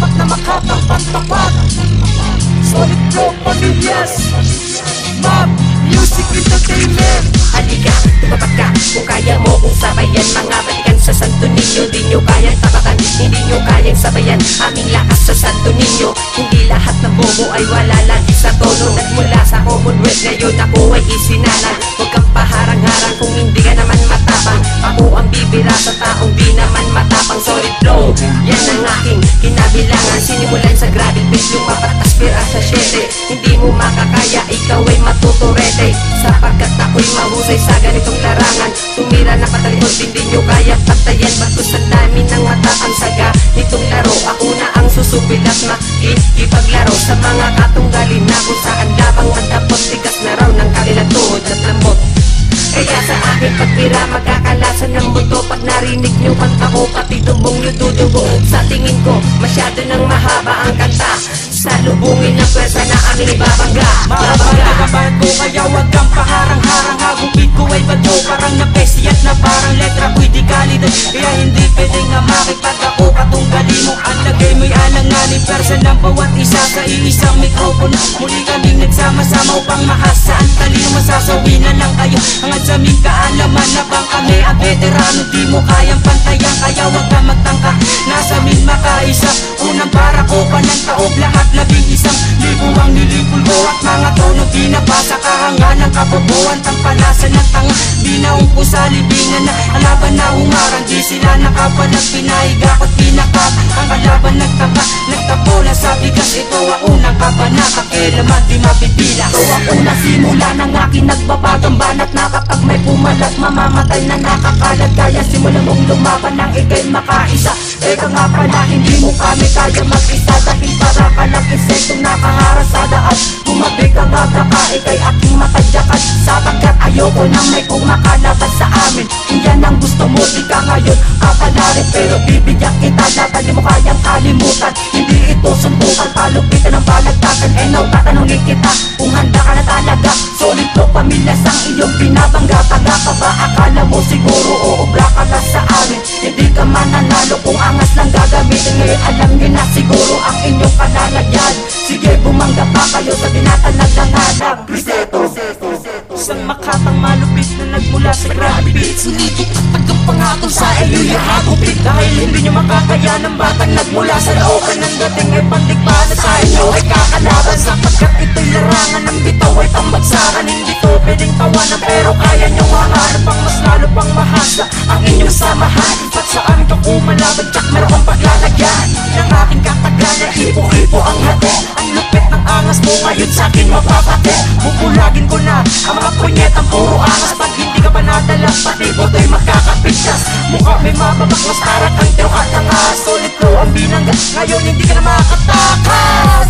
tapak na makakapantapag. Solid flow, pamilyas Mob Music Entertainment. Halika, tumapat ka kung kaya mo kung sabayan. Mga balikan sa Santo Niño, di nyo kayang tapakan, hindi nyo kayang sabayan aming lakas sa Santo Niño. Hindi lahat ng bobo ay wala lagi sa tono. Nagmula sa Commonwealth, ngayon ako ay isinalang. Huwag kang paharang-harang kung hindi ka naman matapang. Ako ang bibira sa taong di naman matapang. Solid flow, yan ang aking kinabilangan. Sinimulan sa gravel base, lumapat aspira sa 7. Hindi mo makakaya, ikaw ay matuturete. Sapagkat ako'y mahusay sa ganitong larangan. Tumira na patalikod, hindi nyo kaya patayan. Bagusan namin ang matapang saga nitong laro. Ako na ang susupil at makikipaglaro sa mga katunggalin na kung saan labang matapot. Tigas na raw ng kanilang tuhod at lamot. Kaya sa aking pagtira magkakalasan ng buto. Pag narinig nyo kanta ko, pati tumbong nyo dudugo. Sa tingin ko masyado nang mahaba ang kanta. Salubungin ng pwersa na aming ibabangga. Mabangga ko kaya wag kang paharang-harang. Hagupit ko ay bato, parang napesiyat na parang letra ko'y di kalidad. Kaya hindi pwedeng na makipag ako katunggali mo. Ang lagay mo'y alanganin, pwersa ng bawat isa sa iisang mikropono. Muli kaming nagsama-sama upang mahasa ang talino. Masasawi na lang kayo hangad sa aming kaalaman na bang kami ang veterano. Di mo kayang pantayan kaya wag ka magtangka. Nasa aming makaisa, unang para ko pa ng taob. Lahat 11,000 ang nilipul ko at mga trono di nabasa. Kahanganan, kabobohan, tampalasan ng tanga. Di naungko sa libingan na alaban na humarang. Di sila nakapalag, pinahiga ko't pinakap. Ang kalaban nagtaka, nagtapola sa bigas. Ito ang unang kabanata, kailaman di mapipila. Ito ang unang simula ng aking nagbabagang banat. Na kapag may pumalat, mamamatay na nakakalat. Kaya simulan mong lumaban nang ikay makaisa. Eka nga pala, hindi mo kami kaya mag-isa. Dahil para ka lang insektong nakaharasada. At bumabi ka nga baka ikay aking matadyakan. Sapagkat ayoko nang may kumakalaban sa amin. Kung yan ang gusto mo, di ka ngayon kapalarin. Pero bibigyan kita laban, di mo kayang kalimutan. Hindi ito suntukan, palupitan ng balagtasan. Eh now, tatanungin kita kung handa ka na talaga. Solid flow, pamilyas ang iyong binabangga. Taga ka ba? Akala mo siguro uubra ka na sa amin. Hindi ka mananalo kung angas lang gagamitin. Ngayon alam nyo na siguro ang inyong kalalagyan. Sige, bumangga pa kayo sa tinatanag ng hanap. Riseto, isang makatang malupit na nagmula sa grabe beat. Sulitok at tagapangakol sa iyo'y hagupit. Dahil hindi nyo makakaya ng batang nagmula sa looban ng dating ay pantigpana sa inyo ay kakalaban. Sapagkat ito'y larangan ng bitaw ay pambagsakan. Hindi to pwedeng tawanan pero kaya nyo hangarap ang mas lalo pang mahasa ang inyong samahan. At saan ka kumalaban, tsak meron kang paglalagyan ng aking katagana. Hipo-hipo ang hati, ang lupit ng angas mo ngayon sa'kin mapapati. Bubulagin ko na ang mga punyetang puro angas. Pag hindi ka pa nadala, pati boto'y magkakapigtas. Mukha may mababak, mas tarak ang tiro at ang ahas. Solid flow ang binangga, ngayon hindi ka na makatakas.